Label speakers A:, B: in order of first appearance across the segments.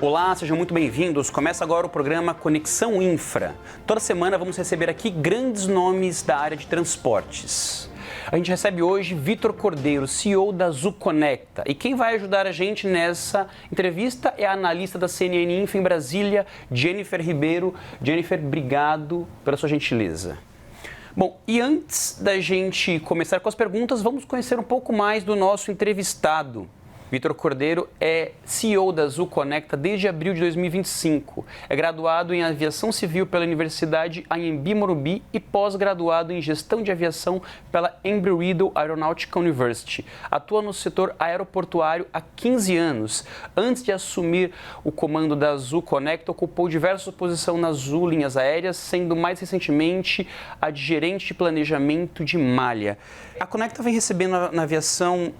A: Olá, sejam muito bem-vindos. Começa agora o programa Conexão Infra. Toda semana vamos receber aqui grandes nomes da área de transportes. A gente recebe hoje Vitor Cordeiro, CEO da Azul Conecta. E quem vai ajudar a gente nessa entrevista é a analista da CNN Infra em Brasília, Jennifer Ribeiro. Jennifer, obrigado pela sua gentileza. Bom, e antes da gente começar com as perguntas, vamos conhecer um pouco mais do nosso entrevistado. Vitor Cordeiro é CEO da Azul Conecta desde abril de 2025. É graduado em Aviação Civil pela Universidade Anhembi Morumbi e pós-graduado em Gestão de Aviação pela Embry-Riddle Aeronautical University. Atua no setor aeroportuário há 15 anos. Antes de assumir o comando da Azul Conecta, ocupou diversas posições na Azul Linhas Aéreas, sendo mais recentemente a de gerente de planejamento de malha. A Conecta vem recebendo na aviação...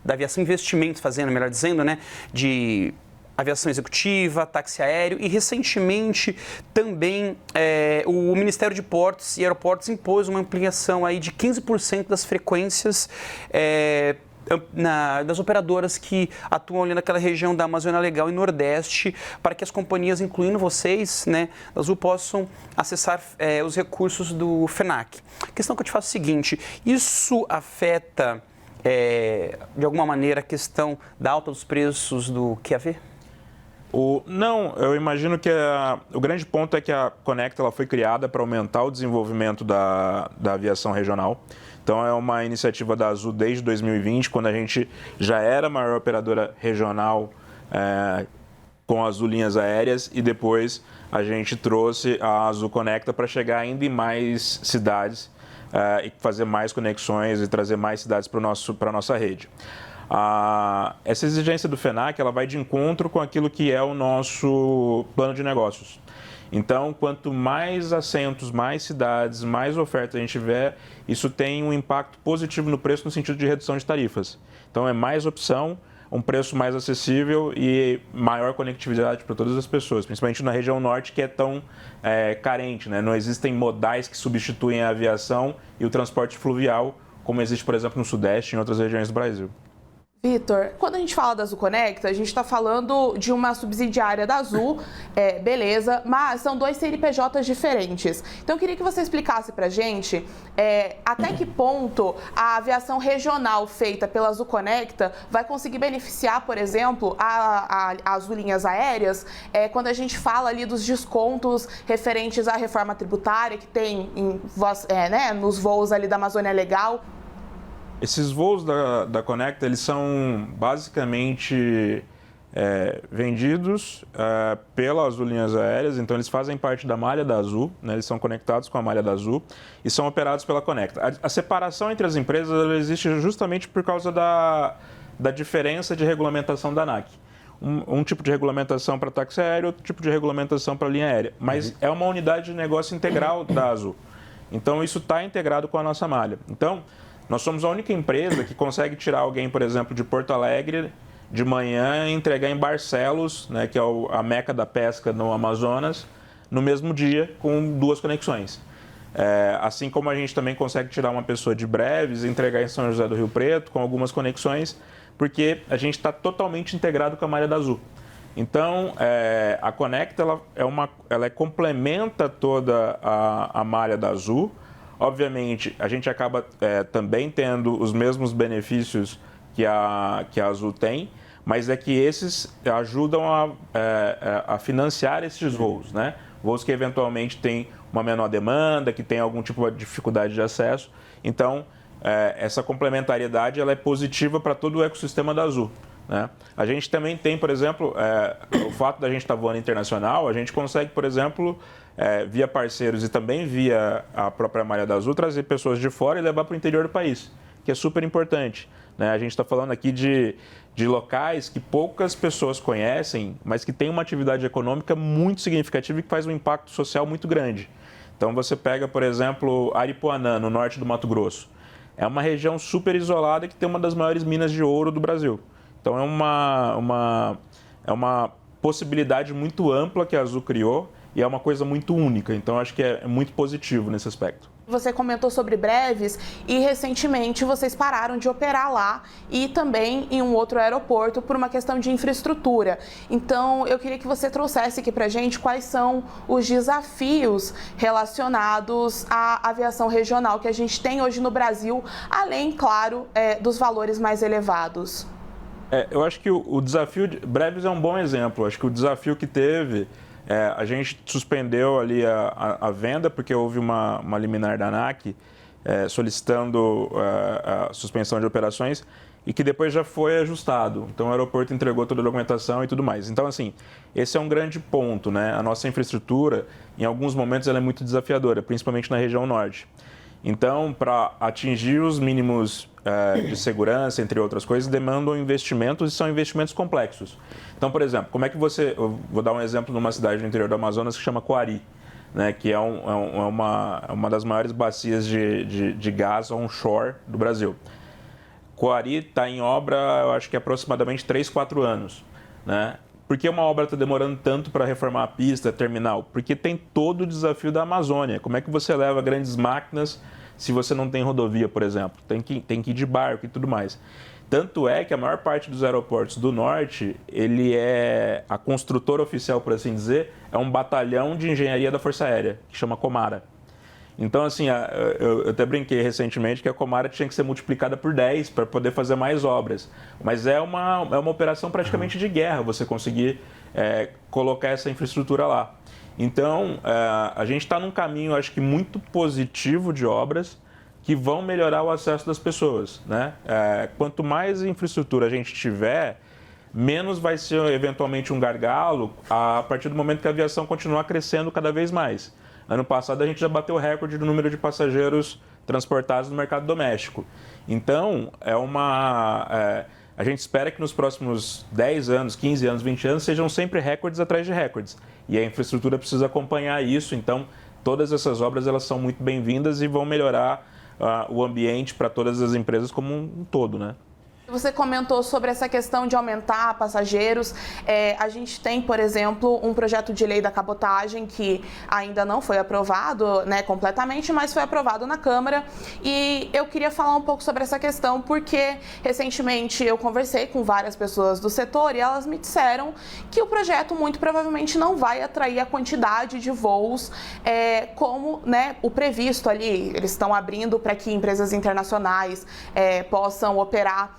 A: da aviação investimentos, fazendo, melhor dizendo, né, de aviação executiva, táxi aéreo e recentemente também o Ministério de Portos e Aeroportos impôs uma ampliação aí de 15% das frequências das operadoras que atuam ali naquela região da Amazônia Legal e Nordeste, para que as companhias, incluindo vocês, né, da Azul, possam acessar os recursos do FENAC. A questão que eu te faço é a seguinte: isso afeta de alguma maneira a questão da alta dos preços do QAV?
B: Não, eu imagino que o grande ponto é que a Conecta ela foi criada para aumentar o desenvolvimento da aviação regional. Então é uma iniciativa da Azul desde 2020, quando a gente já era a maior operadora regional com a Azul Linhas Aéreas, e depois a gente trouxe a Azul Conecta para chegar ainda em mais cidades e fazer mais conexões e trazer mais cidades para a nossa rede. Essa exigência do FENAC ela vai de encontro com aquilo que é o nosso plano de negócios. Então, quanto mais assentos, mais cidades, mais oferta a gente tiver, isso tem um impacto positivo no preço no sentido de redução de tarifas. Então, é mais opção, um preço mais acessível e maior conectividade para todas as pessoas, principalmente na região norte, que é tão carente, né? Não existem modais que substituem a aviação e o transporte fluvial, como existe, por exemplo, no Sudeste e em outras regiões do Brasil.
C: Vitor, quando a gente fala da Azul Conecta, a gente está falando de uma subsidiária da Azul, beleza, mas são dois CNPJs diferentes. Então eu queria que você explicasse para a gente até que ponto a aviação regional feita pela Azul Conecta vai conseguir beneficiar, por exemplo, a Azul Linhas Aéreas, quando a gente fala ali dos descontos referentes à reforma tributária que tem nos voos ali da Amazônia Legal.
B: Esses voos da Conecta, eles são basicamente vendidos pela Azul Linhas Aéreas, então eles fazem parte da malha da Azul, né? Eles são conectados com a malha da Azul e são operados pela Conecta. A separação entre as empresas ela existe justamente por causa da diferença de regulamentação da ANAC. Um tipo de regulamentação para táxi aéreo, outro tipo de regulamentação para linha aérea, mas é uma unidade de negócio integral da Azul. Então isso está integrado com a nossa malha. Então, nós somos a única empresa que consegue tirar alguém, por exemplo, de Porto Alegre de manhã e entregar em Barcelos, né, que é a meca da pesca no Amazonas, no mesmo dia, com 2 conexões. Assim como a gente também consegue tirar uma pessoa de Breves e entregar em São José do Rio Preto, com algumas conexões, porque a gente está totalmente integrado com a malha da Azul. Então, a Conecta ela complementa toda a malha da Azul. Obviamente, a gente acaba também tendo os mesmos benefícios que a Azul tem, mas é que esses ajudam a financiar esses voos, né? Voos que eventualmente têm uma menor demanda, que tem algum tipo de dificuldade de acesso. Então, essa complementariedade ela é positiva para todo o ecossistema da Azul, né? A gente também tem, por exemplo, o fato da gente estar voando internacional, a gente consegue, por exemplo, via parceiros e também via a própria malha da Azul, trazer pessoas de fora e levar para o interior do país, que é super importante, né? A gente está falando aqui de locais que poucas pessoas conhecem, mas que tem uma atividade econômica muito significativa e que faz um impacto social muito grande. Então você pega, por exemplo, Aripuanã, no norte do Mato Grosso. É uma região super isolada que tem uma das maiores minas de ouro do Brasil. Então é uma possibilidade muito ampla que a Azul criou e é uma coisa muito única. Então acho que é muito positivo nesse aspecto.
C: Você comentou sobre breves e recentemente vocês pararam de operar lá e também em um outro aeroporto por uma questão de infraestrutura. Então, eu queria que você trouxesse aqui pra gente quais são os desafios relacionados à aviação regional que a gente tem hoje no Brasil, além, claro, dos valores mais elevados.
B: Eu acho que o desafio de breves é um bom exemplo. Acho que o desafio que teve, a gente suspendeu ali a venda porque houve uma liminar da ANAC solicitando a suspensão de operações e que depois já foi ajustado. Então o aeroporto entregou toda a documentação e tudo mais. Então, assim, esse é um grande ponto, né? A nossa infraestrutura, em alguns momentos, ela é muito desafiadora, principalmente na região norte. Então, para atingir os mínimos de segurança, entre outras coisas, demandam investimentos e são investimentos complexos. Então, por exemplo, como é que eu vou dar um exemplo numa cidade do interior do Amazonas que chama Coari, né, que é uma das maiores bacias de gás onshore do Brasil. Coari está em obra, eu acho que aproximadamente 3, 4 anos, né? Por que uma obra está demorando tanto para reformar a pista, terminal? Porque tem todo o desafio da Amazônia. Como é que você leva grandes máquinas se você não tem rodovia, por exemplo? Tem que ir de barco e tudo mais. Tanto é que a maior parte dos aeroportos do norte, ele a construtora oficial, por assim dizer, é um batalhão de engenharia da Força Aérea, que chama Comara. Então, assim, eu até brinquei recentemente que a Comara tinha que ser multiplicada por 10 para poder fazer mais obras. Mas é uma operação praticamente de guerra você conseguir colocar essa infraestrutura lá. Então, a gente está num caminho, acho que muito positivo de obras que vão melhorar o acesso das pessoas, né? Quanto mais infraestrutura a gente tiver, menos vai ser eventualmente um gargalo a partir do momento que a aviação continuar crescendo cada vez mais. Ano passado a gente já bateu o recorde do número de passageiros transportados no mercado doméstico. Então, a gente espera que nos próximos 10 anos, 15 anos, 20 anos sejam sempre recordes atrás de recordes. E a infraestrutura precisa acompanhar isso. Então, todas essas obras elas são muito bem-vindas e vão melhorar o ambiente para todas as empresas como um todo, né?
C: Você comentou sobre essa questão de aumentar passageiros. A gente tem, por exemplo, um projeto de lei da cabotagem que ainda não foi aprovado, né, completamente, mas foi aprovado na Câmara. E eu queria falar um pouco sobre essa questão porque recentemente eu conversei com várias pessoas do setor e elas me disseram que o projeto muito provavelmente não vai atrair a quantidade de voos como, né, o previsto ali. Eles estão abrindo para que empresas internacionais possam operar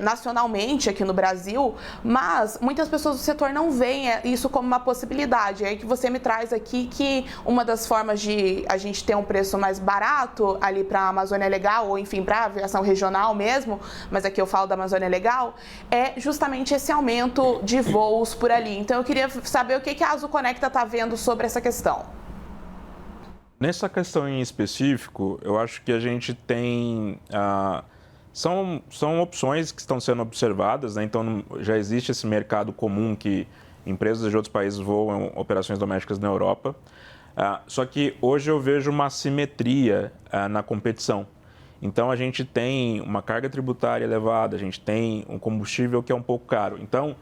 C: nacionalmente aqui no Brasil, mas muitas pessoas do setor não veem isso como uma possibilidade. É aí que você me traz aqui que uma das formas de a gente ter um preço mais barato ali para a Amazônia Legal, ou enfim, para a aviação regional mesmo, mas aqui eu falo da Amazônia Legal, é justamente esse aumento de voos por ali. Então eu queria saber o que a Azul Conecta está vendo sobre essa questão.
B: Nessa questão em específico, eu acho que a gente tem... São opções que estão sendo observadas, né? Então já existe esse mercado comum que empresas de outros países voam operações domésticas na Europa. Só que hoje eu vejo uma assimetria na competição. Então a gente tem uma carga tributária elevada, a gente tem um combustível que é um pouco caro. Então,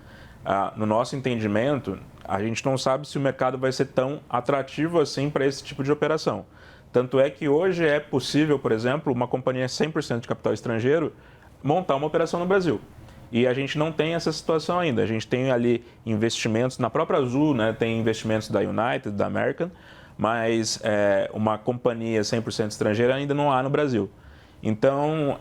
B: no nosso entendimento, a gente não sabe se o mercado vai ser tão atrativo assim para esse tipo de operação. Tanto é que hoje é possível, por exemplo, uma companhia 100% de capital estrangeiro montar uma operação no Brasil. E a gente não tem essa situação ainda. A gente tem ali investimentos, na própria Azul, né, tem investimentos da United, da American, mas uma companhia 100% estrangeira ainda não há no Brasil. Então,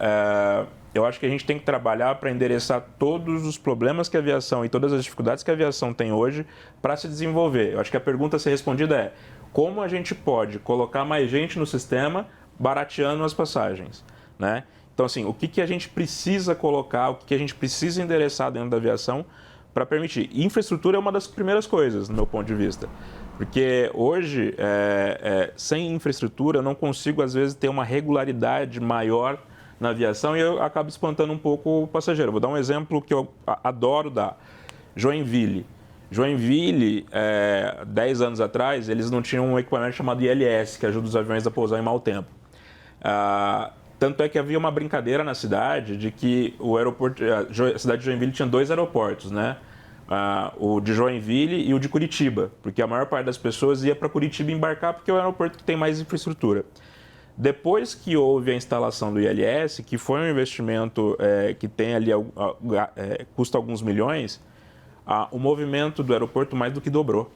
B: eu acho que a gente tem que trabalhar para endereçar todos os problemas que a aviação e todas as dificuldades que a aviação tem hoje para se desenvolver. Eu acho que a pergunta a ser respondida é: como a gente pode colocar mais gente no sistema barateando as passagens, né? Então, assim, o que a gente precisa colocar, o que a gente precisa endereçar dentro da aviação para permitir? E infraestrutura é uma das primeiras coisas, do meu ponto de vista. Porque hoje, sem infraestrutura, eu não consigo, às vezes, ter uma regularidade maior na aviação e eu acabo espantando um pouco o passageiro. Vou dar um exemplo que eu adoro dar. Joinville, 10 anos atrás, eles não tinham um equipamento chamado ILS, que ajuda os aviões a pousar em mau tempo. Tanto é que havia uma brincadeira na cidade de que a cidade de Joinville tinha 2 aeroportos, né? o de Joinville e o de Curitiba, porque a maior parte das pessoas ia para Curitiba embarcar porque é o aeroporto que tem mais infraestrutura. Depois que houve a instalação do ILS, que foi um investimento que tem ali, custa alguns milhões, o movimento do aeroporto mais do que dobrou.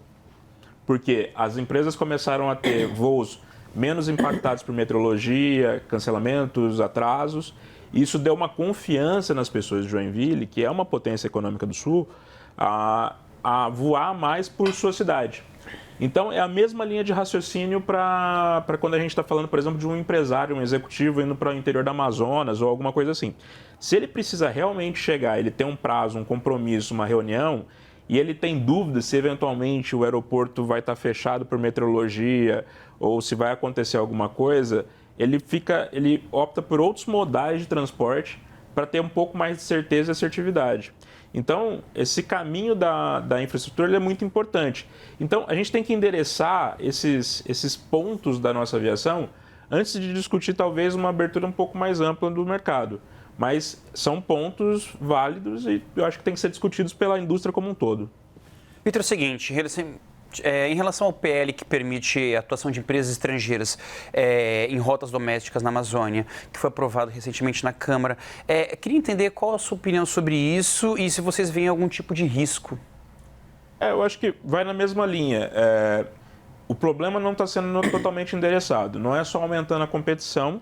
B: Porque as empresas começaram a ter voos menos impactados por meteorologia, cancelamentos, atrasos. Isso deu uma confiança nas pessoas de Joinville, que é uma potência econômica do Sul, a voar mais por sua cidade. Então, é a mesma linha de raciocínio para quando a gente está falando, por exemplo, de um empresário, um executivo indo para o interior do Amazonas ou alguma coisa assim. Se ele precisa realmente chegar, ele tem um prazo, um compromisso, uma reunião, e ele tem dúvidas se eventualmente o aeroporto vai estar fechado por meteorologia ou se vai acontecer alguma coisa, ele opta por outros modais de transporte para ter um pouco mais de certeza e assertividade. Então, esse caminho da infraestrutura ele é muito importante. Então, a gente tem que endereçar esses pontos da nossa aviação antes de discutir, talvez, uma abertura um pouco mais ampla do mercado. Mas são pontos válidos e eu acho que tem que ser discutidos pela indústria como um todo.
A: Vitor, é o seguinte, em relação ao PL que permite a atuação de empresas estrangeiras em rotas domésticas na Amazônia, que foi aprovado recentemente na Câmara, queria entender qual a sua opinião sobre isso e se vocês veem algum tipo de risco.
B: Eu acho que vai na mesma linha. O problema não está sendo totalmente endereçado. Não é só aumentando a competição,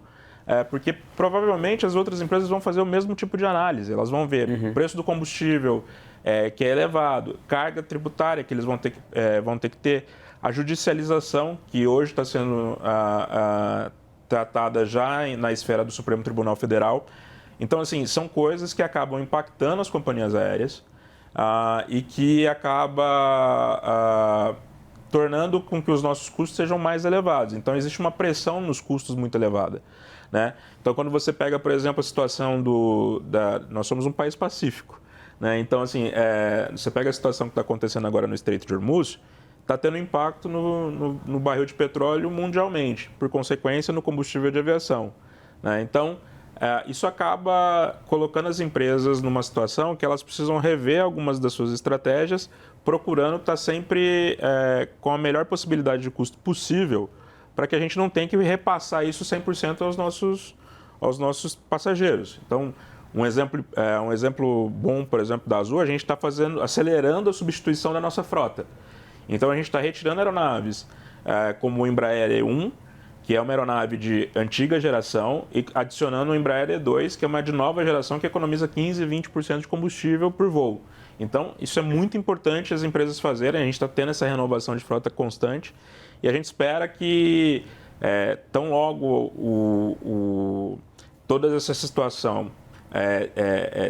B: porque provavelmente as outras empresas vão fazer o mesmo tipo de análise. Elas vão ver o preço do combustível, que é elevado, carga tributária que eles vão ter que ter, a judicialização, que hoje está sendo tratada já na esfera do Supremo Tribunal Federal. Então, assim, são coisas que acabam impactando as companhias aéreas e que acaba tornando com que os nossos custos sejam mais elevados. Então, existe uma pressão nos custos muito elevada. Né? Então, quando você pega, por exemplo, a situação nós somos um país pacífico. Né? Então, assim, você pega a situação que está acontecendo agora no Estreito de Hormuz, está tendo impacto no barril de petróleo mundialmente, por consequência, no combustível de aviação. Né? Então, isso acaba colocando as empresas numa situação que elas precisam rever algumas das suas estratégias, procurando estar sempre com a melhor possibilidade de custo possível, para que a gente não tenha que repassar isso 100% aos nossos passageiros. Então, um exemplo bom, por exemplo, da Azul, a gente está acelerando a substituição da nossa frota. Então, a gente está retirando aeronaves como o Embraer E1, que é uma aeronave de antiga geração, e adicionando o Embraer E2, que é uma de nova geração que economiza 15% e 20% de combustível por voo. Então, isso é muito importante as empresas fazerem, a gente está tendo essa renovação de frota constante, e a gente espera que, tão logo toda essa situação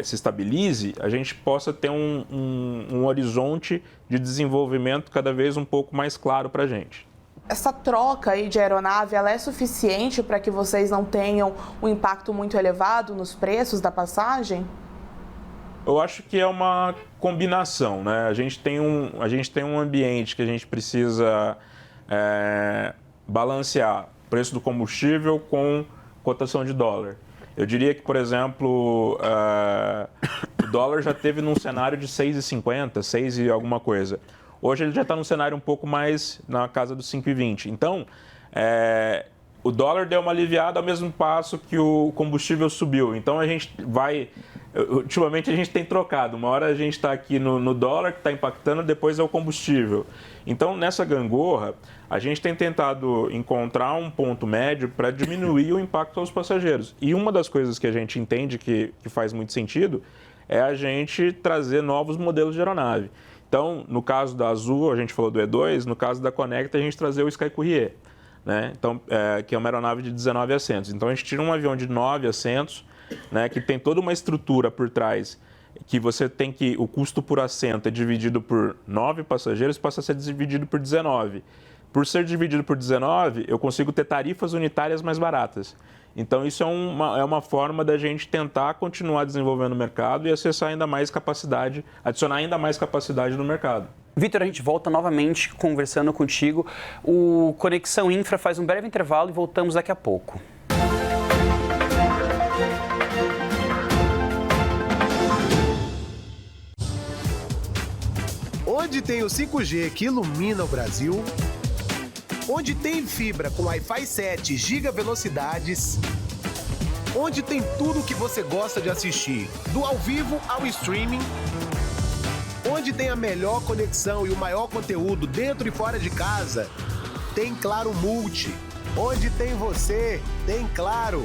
B: se estabilize, a gente possa ter um horizonte de desenvolvimento cada vez um pouco mais claro para a gente.
C: Essa troca aí de aeronave, ela é suficiente para que vocês não tenham um impacto muito elevado nos preços da passagem?
B: Eu acho que é uma combinação, né? A gente tem um ambiente que a gente precisa balancear o preço do combustível com cotação de dólar. Eu diria que, por exemplo, o dólar já esteve num cenário de 6,50, 6 e alguma coisa. Hoje ele já está num cenário um pouco mais na casa dos 5,20. Então, o dólar deu uma aliviada ao mesmo passo que o combustível subiu. Então, ultimamente a gente tem trocado. Uma hora a gente está aqui no dólar, que está impactando, depois é o combustível. Então, nessa gangorra, a gente tem tentado encontrar um ponto médio para diminuir o impacto aos passageiros. E uma das coisas que a gente entende que faz muito sentido é a gente trazer novos modelos de aeronave. Então, no caso da Azul, a gente falou do E2, no caso da Connect, a gente trazer o Sky Courier, né? Então, que é uma aeronave de 19 assentos. Então, a gente tira um avião de 9 assentos, né, que tem toda uma estrutura por trás, que você tem que o custo por assento é dividido por 9 passageiros, passa a ser dividido por 19. Por ser dividido por 19, eu consigo ter tarifas unitárias mais baratas. Então, isso é uma forma da gente tentar continuar desenvolvendo o mercado e acessar ainda mais capacidade, adicionar ainda mais capacidade no mercado.
A: Vitor, a gente volta novamente conversando contigo. O Conexão Infra faz um breve intervalo e voltamos daqui a pouco.
D: onde tem o 5G que ilumina o Brasil, onde tem fibra com Wi-Fi 7 GB velocidades, onde tem tudo o que você gosta de assistir, do ao vivo ao streaming, onde tem a melhor conexão e o maior conteúdo dentro e fora de casa, tem Claro Multi. Onde tem você, tem Claro.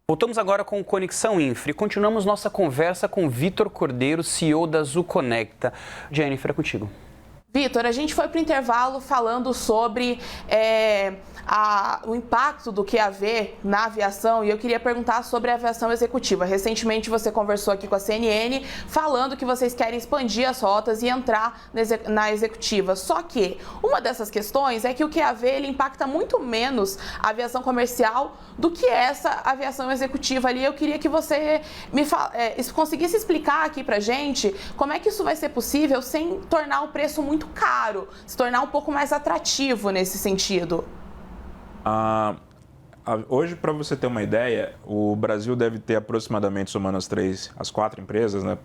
A: Voltamos agora com o Conexão Infra e continuamos nossa conversa com Vitor Cordeiro, CEO da Azul Conecta. Jennifer, é contigo.
C: Vitor, a gente foi para o intervalo falando sobre o impacto do QAV na aviação e eu queria perguntar sobre a aviação executiva. Recentemente você conversou aqui com a CNN falando que vocês querem expandir as rotas e entrar na executiva. Só que uma dessas questões é que o QAV ele impacta muito menos a aviação comercial do que essa aviação executiva ali. Eu queria que você conseguisse explicar aqui para gente como é que isso vai ser possível sem tornar o preço muito caro, se tornar um pouco mais atrativo nesse sentido.
B: Hoje, para você ter uma ideia, o Brasil deve ter aproximadamente, somando as 4 empresas, né,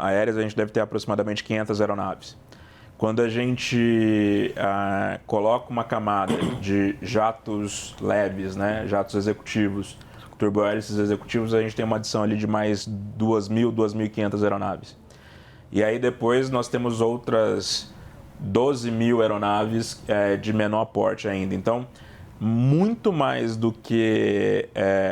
B: aéreas, a gente deve ter aproximadamente 500 aeronaves. Quando a gente coloca uma camada de jatos leves, né, jatos executivos, turbohélices executivos, a gente tem uma adição ali de mais 2.000, 2.500 aeronaves. E aí depois nós temos outras 12.000 aeronaves de menor porte ainda. Então, muito mais do que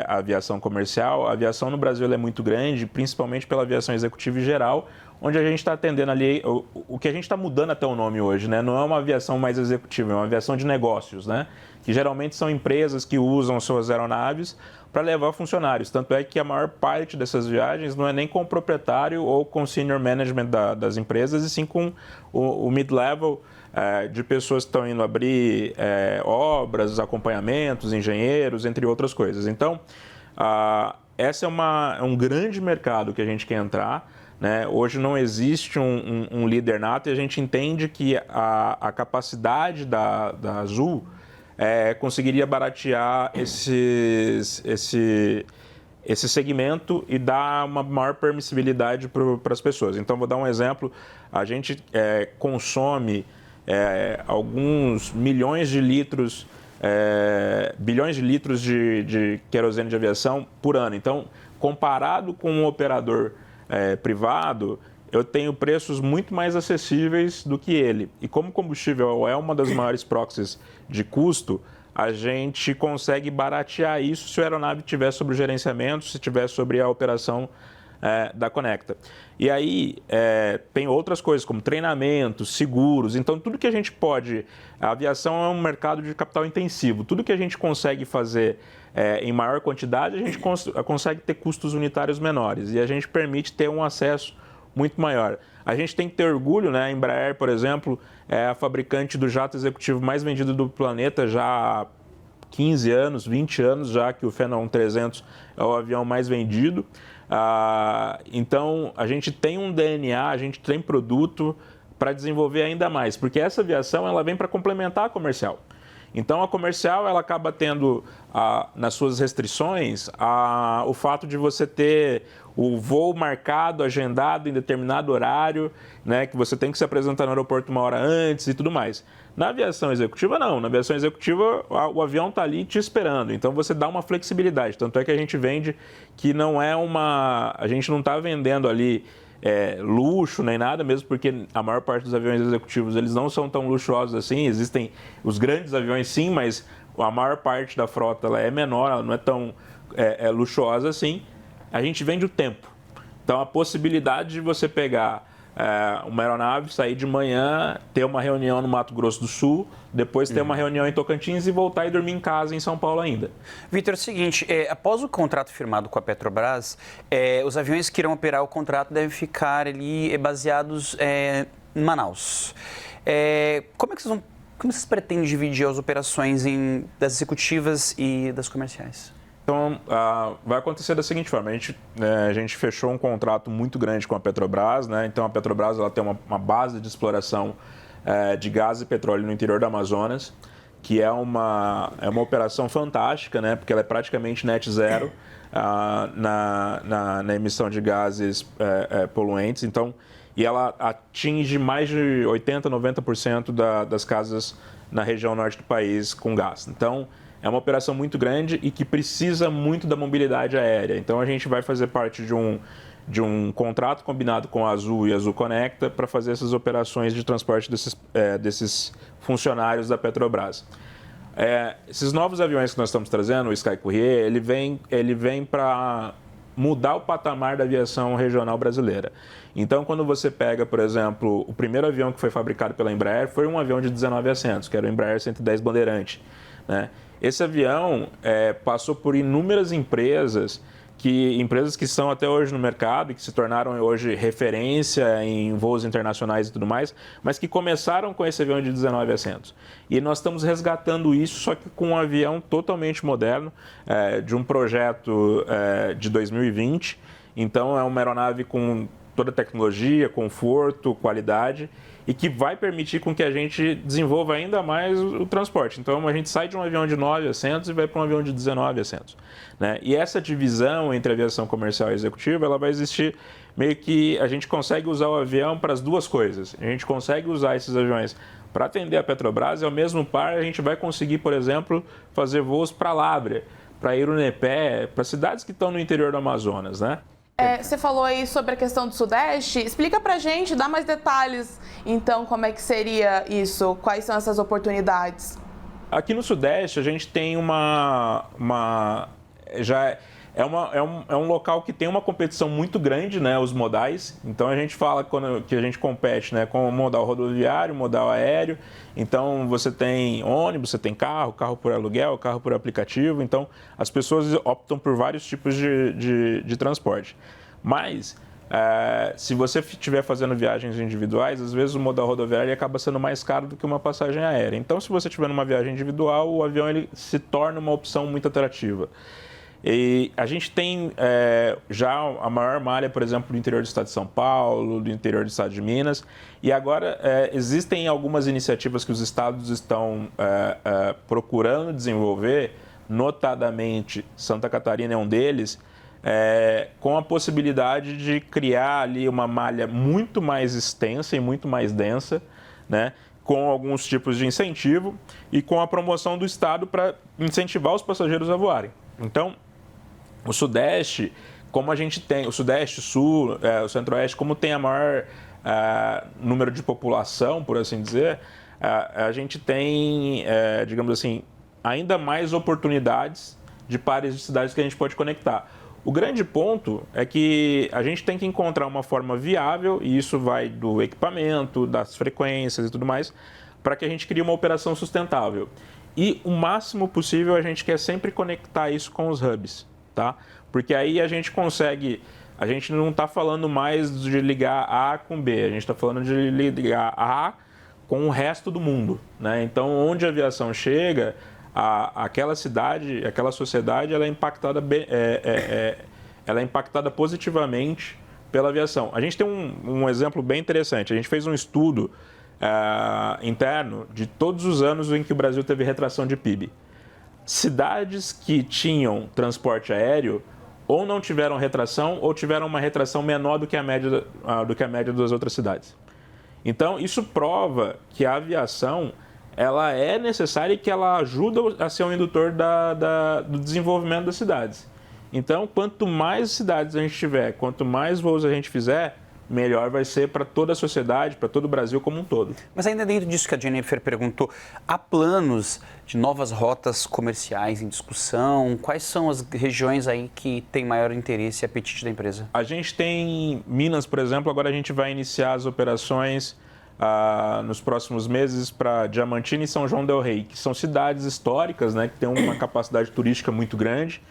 B: a aviação comercial, a aviação no Brasil é muito grande, principalmente pela aviação executiva em geral, onde a gente está atendendo ali, o que a gente está mudando até o nome hoje, né? Não é uma aviação mais executiva, é uma aviação de negócios, né? Que geralmente são empresas que usam suas aeronaves para levar funcionários. Tanto é que a maior parte dessas viagens não é nem com o proprietário ou com o senior management das empresas, e sim com o mid-level de pessoas que estão indo abrir obras, acompanhamentos, engenheiros, entre outras coisas. Então, essa é um grande mercado que a gente quer entrar, né? Hoje não existe um líder nato e a gente entende que a capacidade da Azul conseguiria baratear esse segmento e dar uma maior permissibilidade para as pessoas. Então, vou dar um exemplo. A gente consome alguns milhões de litros, bilhões de litros de querosene de aviação por ano. Então, comparado com um operador privado, eu tenho preços muito mais acessíveis do que ele. E como combustível é uma das maiores proxies de custo, a gente consegue baratear isso se a aeronave estiver sob o gerenciamento, se estiver sobre a operação da Conecta. E aí tem outras coisas como treinamento, seguros. Então tudo que a gente pode... A aviação é um mercado de capital intensivo. Tudo que a gente consegue fazer em maior quantidade, a gente consegue ter custos unitários menores. E a gente permite ter um acesso muito maior. A gente tem que ter orgulho, né? A Embraer, por exemplo, é a fabricante do jato executivo mais vendido do planeta já há 15 anos, 20 anos já, que o Phenom 300 é o avião mais vendido. Então, a gente tem um DNA, a gente tem produto para desenvolver ainda mais, porque essa aviação ela vem para complementar a comercial. Então, a comercial ela acaba tendo, nas suas restrições, o fato de você ter o voo marcado, agendado em determinado horário, né, que você tem que se apresentar no aeroporto 1 hora antes e tudo mais. Na aviação executiva, não. Na aviação executiva, o avião está ali te esperando. Então, você dá uma flexibilidade. Tanto é que a gente vende que não é uma... A gente não está vendendo ali luxo nem nada, mesmo porque a maior parte dos aviões executivos eles não são tão luxuosos assim. Existem os grandes aviões, sim, mas a maior parte da frota ela é menor, ela não é tão luxuosa assim. A gente vende o tempo. Então, a possibilidade de você pegar uma aeronave, sair de manhã, ter uma reunião no Mato Grosso do Sul, depois ter uma reunião em Tocantins e voltar e dormir em casa em São Paulo ainda.
A: Vitor, é o seguinte, após o contrato firmado com a Petrobras, os aviões que irão operar o contrato devem ficar ali baseados em Manaus. Como vocês pretendem dividir as operações das executivas e das comerciais?
B: Então, vai acontecer da seguinte forma, a gente fechou um contrato muito grande com a Petrobras, né? Então a Petrobras ela tem uma base de exploração de gás e petróleo no interior do Amazonas, que é uma operação fantástica, né? Porque ela é praticamente net zero na emissão de gases poluentes, então, e ela atinge mais de 80%, 90% das casas na região norte do país com gás. Então, é uma operação muito grande e que precisa muito da mobilidade aérea. Então, a gente vai fazer parte de um contrato combinado com a Azul e a Azul Conecta para fazer essas operações de transporte desses funcionários da Petrobras. Esses novos aviões que nós estamos trazendo, o Sky Courier, ele vem para mudar o patamar da aviação regional brasileira. Então, quando você pega, por exemplo, o primeiro avião que foi fabricado pela Embraer foi um avião de 19 assentos, que era o Embraer 110 Bandeirante, né? Esse avião passou por inúmeras empresas que estão até hoje no mercado e que se tornaram hoje referência em voos internacionais e tudo mais, mas que começaram com esse avião de 19 assentos. E nós estamos resgatando isso, só que com um avião totalmente moderno, de um projeto de 2020. Então, é uma aeronave com toda a tecnologia, conforto, qualidade, e que vai permitir com que a gente desenvolva ainda mais o transporte. Então, a gente sai de um avião de 9 assentos e vai para um avião de 19 assentos, né? E essa divisão entre aviação comercial e executiva, ela vai existir meio que a gente consegue usar o avião para as duas coisas. A gente consegue usar esses aviões para atender a Petrobras e, ao mesmo par, a gente vai conseguir, por exemplo, fazer voos para Lábrea, para Irunepé, para cidades que estão no interior do Amazonas, né?
C: Você falou aí sobre a questão do Sudeste. Explica pra gente, dá mais detalhes, então, como é que seria isso? Quais são essas oportunidades?
B: Aqui no Sudeste, a gente tem é um local que tem uma competição muito grande, né, os modais. Então, a gente fala que a gente compete, né, com o modal rodoviário, modal aéreo. Então, você tem ônibus, você tem carro por aluguel, carro por aplicativo. Então, as pessoas optam por vários tipos de transporte. Mas, se você estiver fazendo viagens individuais, às vezes o modal rodoviário acaba sendo mais caro do que uma passagem aérea. Então, se você estiver numa viagem individual, o avião ele se torna uma opção muito atrativa. E a gente tem já a maior malha, por exemplo, do interior do estado de São Paulo, do interior do estado de Minas. E agora existem algumas iniciativas que os estados estão procurando desenvolver, notadamente Santa Catarina é um deles, com a possibilidade de criar ali uma malha muito mais extensa e muito mais densa, né? Com alguns tipos de incentivo e com a promoção do estado para incentivar os passageiros a voarem. Então, o Sudeste, como a gente tem, o Sudeste, o Sul, o Centro-Oeste, como tem a maior número de população, por assim dizer, a gente tem, digamos assim, ainda mais oportunidades de pares de cidades que a gente pode conectar. O grande ponto é que a gente tem que encontrar uma forma viável, e isso vai do equipamento, das frequências e tudo mais, para que a gente crie uma operação sustentável. E o máximo possível a gente quer sempre conectar isso com os hubs, tá? Porque aí a gente consegue, a gente não está falando mais de ligar A com B, a gente está falando de ligar A com o resto do mundo, né? Então, onde a aviação chega, aquela cidade, aquela sociedade, ela é impactada positivamente pela aviação. A gente tem um exemplo bem interessante. A gente fez um estudo interno de todos os anos em que o Brasil teve retração de PIB. Cidades que tinham transporte aéreo ou não tiveram retração ou tiveram uma retração menor do que a média das outras cidades. Então, isso prova que a aviação ela é necessária e que ela ajuda a ser um indutor do desenvolvimento das cidades. Então, quanto mais cidades a gente tiver, quanto mais voos a gente fizer, melhor vai ser para toda a sociedade, para todo o Brasil como um todo.
A: Mas ainda dentro disso que a Jennifer perguntou, há planos de novas rotas comerciais em discussão? Quais são as regiões aí que têm maior interesse e apetite da empresa?
B: A gente tem Minas, por exemplo, agora a gente vai iniciar as operações nos próximos meses para Diamantina e São João del Rei, que são cidades históricas, né, que têm uma capacidade turística muito grande.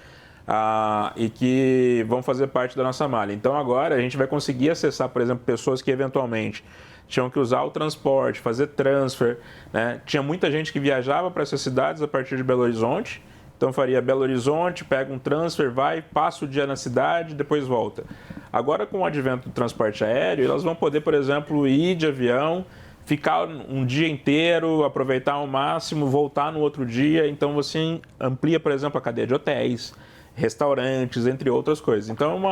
B: E que vão fazer parte da nossa malha. Então agora a gente vai conseguir acessar, por exemplo, pessoas que eventualmente tinham que usar o transporte, fazer transfer, né? Tinha muita gente que viajava para essas cidades a partir de Belo Horizonte, então faria Belo Horizonte, pega um transfer, vai, passa o dia na cidade, depois volta. Agora com o advento do transporte aéreo, elas vão poder, por exemplo, ir de avião, ficar um dia inteiro, aproveitar ao máximo, voltar no outro dia, então você amplia, por exemplo, a cadeia de hotéis, restaurantes, entre outras coisas. Então,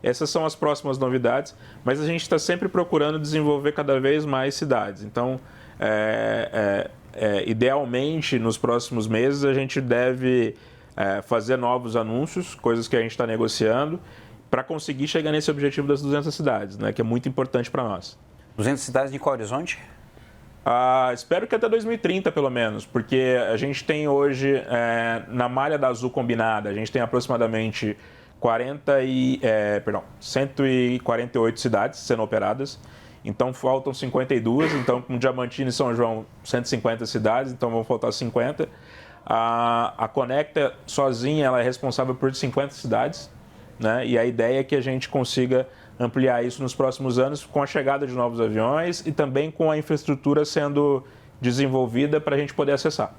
B: essas são as próximas novidades, mas a gente está sempre procurando desenvolver cada vez mais cidades. Então, idealmente, nos próximos meses, a gente deve fazer novos anúncios, coisas que a gente está negociando, para conseguir chegar nesse objetivo das 200 cidades, né, que é muito importante para nós.
A: 200 cidades de qual horizonte?
B: Espero que até 2030, pelo menos, porque a gente tem hoje, na malha da Azul combinada, a gente tem aproximadamente 148 cidades sendo operadas, então faltam 52, então com Diamantina e São João, 150 cidades, então vão faltar 50. A Conecta sozinha ela é responsável por 50 cidades, né? E a ideia é que a gente consiga ampliar isso nos próximos anos com a chegada de novos aviões e também com a infraestrutura sendo desenvolvida para a gente poder acessar.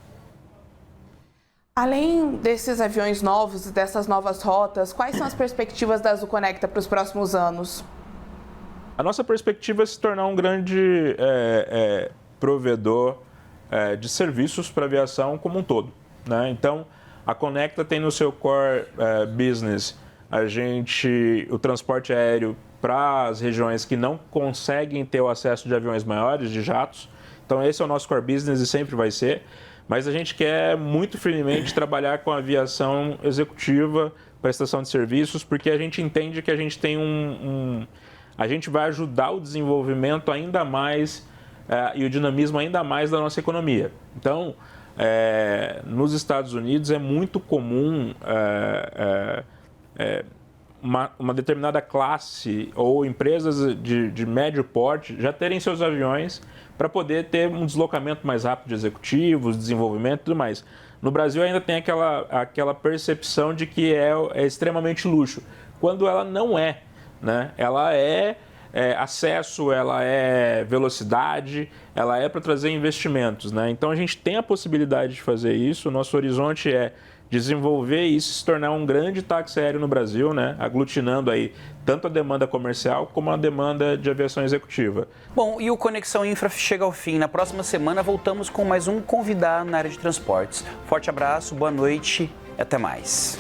C: Além desses aviões novos e dessas novas rotas, quais são as perspectivas da Azul Conecta para os próximos anos?
B: A nossa perspectiva é se tornar um grande provedor de serviços para a aviação como um todo, né? Então, a Conecta tem no seu core business o transporte aéreo para as regiões que não conseguem ter o acesso de aviões maiores, de jatos. Então, esse é o nosso core business e sempre vai ser. Mas a gente quer muito firmemente trabalhar com a aviação executiva, prestação de serviços, porque a gente entende que a gente tem a gente vai ajudar o desenvolvimento ainda mais e o dinamismo ainda mais da nossa economia. Então, nos Estados Unidos é muito comum uma determinada classe ou empresas de médio porte já terem seus aviões para poder ter um deslocamento mais rápido de executivos, desenvolvimento e tudo mais. No Brasil ainda tem aquela percepção de que é extremamente luxo, quando ela não é, né? Ela é acesso, ela é velocidade, ela é para trazer investimentos, né? Então a gente tem a possibilidade de fazer isso, o nosso horizonte é desenvolver isso e se tornar um grande táxi aéreo no Brasil, né? Aglutinando aí tanto a demanda comercial como a demanda de aviação executiva.
A: Bom, e o Conexão Infra chega ao fim. Na próxima semana voltamos com mais um convidado na área de transportes. Forte abraço, boa noite e até mais.